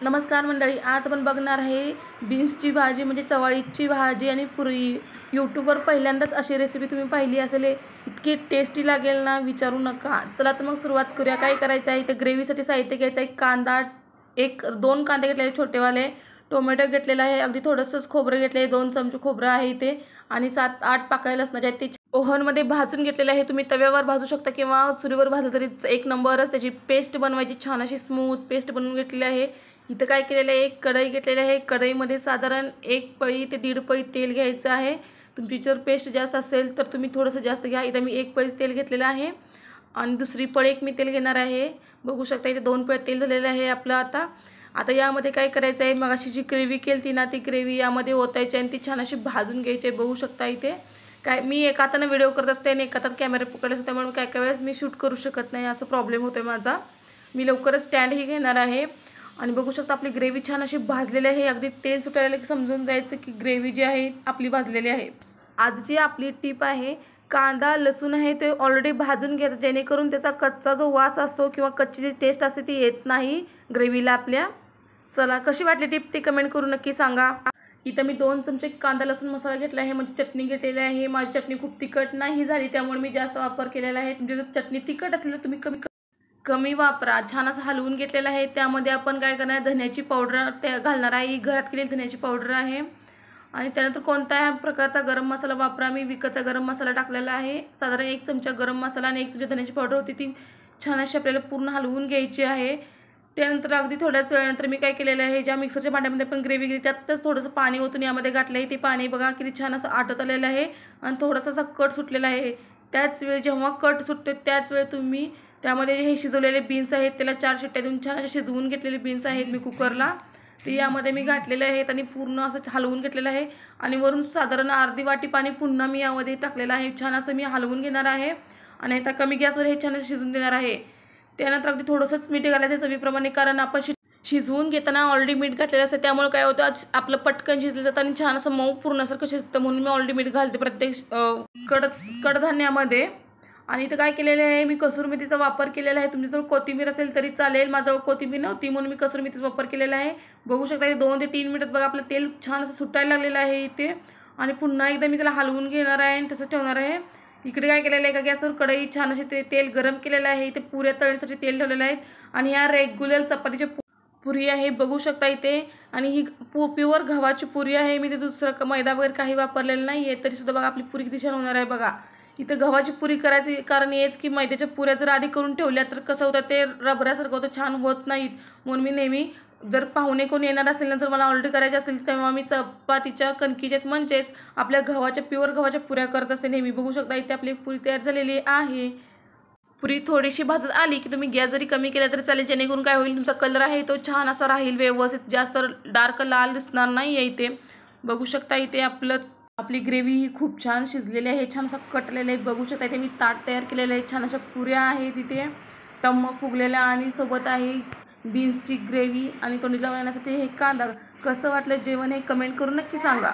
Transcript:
नमस्कार मंडळी, आज आपण बघणार आहे बीन्सची भाजी म्हणजे चवाळीची भाजी आणि पुरी। यूट्यूबवर पहिल्यांदाच अशी रेसिपी तुम्ही पाहिली असेल, इतकी टेस्टी लागेल ना विचारू नका। चला तर मग सुरुवात करूया। काय करायचं आहे, इथे ग्रेव्हीसाठी साहित्य घ्यायचं आहे। कांदा, एक दोन कांदे घेतलेले छोटेवाले, टोमॅटो घेतलेला आहे, अगदी थोडंसंच खोबरं घेतले, 2 चमचे खोबरं आहे इथे, आणि 7-8 पाकळ्या लसणाचे आहेत ते ओव्हनमध्ये भाजून घेतलेले आहे। तुम्ही तव्यावर भाजू शकता किंवा चुलीवर भाजलं तरी एक नंबरच। त्याची पेस्ट बनवायची, छान अशी स्मूथ पेस्ट बनवून घेतलेली आहे। इथं काय केलेलं आहे, एक कढई घेतलेली आहे। कढईमध्ये साधारण 1 पळी ते 1.5 पळी तेल घ्यायचं आहे। तुमची जर पेस्ट जास्त असेल तर तुम्ही थोडंसं जास्त घ्या। इथं मी 1 पळी तेल घेतलेलं आहे आणि दुसरी पळी एक मी तेल घेणार आहे। बघू शकता इथे 2 पळी तेल झालेलं आहे आपलं। आता यामध्ये काय करायचं आहे, मगाशी जी ग्रेव्ही केली ना, ती ग्रेव्ही यामध्ये ओतायची आणि ती छान अशी भाजून घ्यायची आहे। बघू शकता इथे काय मी एका हाताने व्हिडिओ करत असते आणि एका हातात कॅमेरा पकडला असतो, त्यामुळे काय वेळेस मी शूट करू शकत नाही, असा प्रॉब्लेम होतोय माझा। मी लवकरच स्टँड ही घेणार आहे। आणि बघू शकता आपली ग्रेव्ही छान अशी भाजलेली आहे। अगदी तेल सुटायला की समजून जायचं की ग्रेव्ही जी आहे आपली भाजलेली आहे। आजची आपली टिप आहे, कांदा लसूण आहे ते ऑलरेडी भाजून घ्यायचं, जेणेकरून त्याचा कच्चा जो वास असतो किंवा कच्ची जी टेस्ट असते ती येत नाही ग्रेव्हीला आपल्या। चला, कशी वाटली टिप ती कमेंट करून नक्की सांगा। इथं मी 2 चमचे कांदा लसूण मसाला घेतला आहे, म्हणजे चटणी घेतलेली आहे। माझी चटणी खूप तिखट नाही झाली, त्यामुळे मी जास्त वापर केलेला आहे। तुमची जर चटणी तिखट असेल तर तुम्ही कमी वापरा। छान असं हलवून घेतलेलं आहे। त्यामध्ये आपण काय करणार, धन्याची पावडर त्या घालणार आहे। घरात केलेली धन्याची पावडर आहे। आणि त्यानंतर कोणत्याही प्रकारचा गरम मसाला वापरा। मी विकतचा गरम मसाला टाकलेला आहे। साधारण 1 चमचा गरम मसाला आणि 1 चमचा धन्याची पावडर होती, ती छान अशी आपल्याला पूर्ण हलवून घ्यायची आहे। त्यानंतर अगदी थोड्याच वेळानंतर मी काय केलेलं आहे, ज्या मिक्सरच्या भांड्यामध्ये आपण ग्रेव्ही घेतली त्यातच थोडंसं पाणी ओतून यामध्ये घातलं आहे। ते पाणी बघा किती छान असं आटत आलेलं आहे आणि थोडासा असा कट सुटलेला आहे। त्याच वेळी जेव्हा कट सुटते त्याच वेळी तुम्ही त्यामध्ये हे शिजवलेले बीन्स आहेत, त्याला 4 शिट्ट्या देऊन छान असे शिजवून घेतलेले बीन्स आहेत मी कुकरला, ते यामध्ये मी घातलेले आहेत आणि पूर्ण असं हलवून घेतलेलं आहे। आणि वरून साधारण अर्धी वाटी पाणी पुन्हा मी यामध्ये टाकलेलं आहे। छान असं मी हलवून घेणार आहे आणि आता कमी गॅसवर हे छान असं शिजवून देणार आहे। त्यानंतर अगदी थोडंसंच मीठ घालायचं चवीप्रमाणे, कारण आपण शिजवून घेताना ऑलरेडी मीठ घातलेलं असतं, त्यामुळे काय होतं आपलं पटकन शिजलं जातं आणि छान असं मऊ पूर्णसारखं शिजतं, म्हणून मी ऑलरेडी मीठ घालते प्रत्येक कडधान्यामध्ये। आणि इथं काय केलेलं आहे, मी कसुरी मेथीचा वापर केलेला आहे। तुमच्याजवळ कोथिंबीर असेल तरी चालेल, माझ्याजवळ कोथिंबीर नव्हती म्हणून मी कसुरी मेथीचा वापर केलेला आहे। बघू शकता 2 ते 3 मिनिटात बघा आपलं तेल छान असं सुटायला लागलेलं आहे इथे। आणि पुन्हा एकदा मी त्याला हलवून घेणार आहे आणि तसंच ठेवणार आहे। इकडे काय केलेलं आहे, एका गॅसवर कढई छान असे तेल गरम केलेलं आहे। इथे पुऱ्या तळण्यासाठी तेल ठेवलेलं आहे आणि ह्या रेग्युलर चपातीच्या पुरी आहे, बघू शकता इथे। आणि ही प्युअर गव्हाची पुरी आहे, मी ते दुसरं मैदा वगैरे काही वापरलेलं नाही आहे, तरी सुद्धा बघा आपली पुरी किती छान होणार आहे बघा। इथं गव्हाची पुरी करायची कारण हेच की मैद्याच्या पुऱ्या जर आधी करून ठेवल्या तर कसं होतं, ते रबऱ्यासारखं होतं, छान होत नाहीत। म्हणून मी नेहमी जर पाहुणे कोण येणार असेल ना, जर मला ऑर्डर करायची असतील तेव्हा मी चपातीच्या कणकीचेच म्हणजेच आपल्या प्युअर गव्हाच्या पुऱ्या करत असते नेहमी। बघू शकता इथे आपली पुरी तयार झालेली आहे। पुरी थोडीशी भाजत आली की तुम्ही गॅस जरी कमी केला तरी चालेल, जेणेकरून काय होईल, तुमचा कलर आहे तो छान असा राहील व्यवस्थित, जास्त डार्क लाल दिसणार नाही आहे इथे। बघू शकता इथे आपली ग्रेव्ही ही खूप छान शिजलेली आहे, छान असं कटलेलं आहे। बघू शकता इथे मी ताट तयार केलेलं आहे, छान अशा पुऱ्या आहेत इथे टम्म फुगलेल्या, आणि सोबत आहे बीन्सची ग्रेव्ही आणि तोंडी लावण्यासाठी हे कांदा। कसं वाटलं जेवण हे कमेंट करून नक्की सांगा।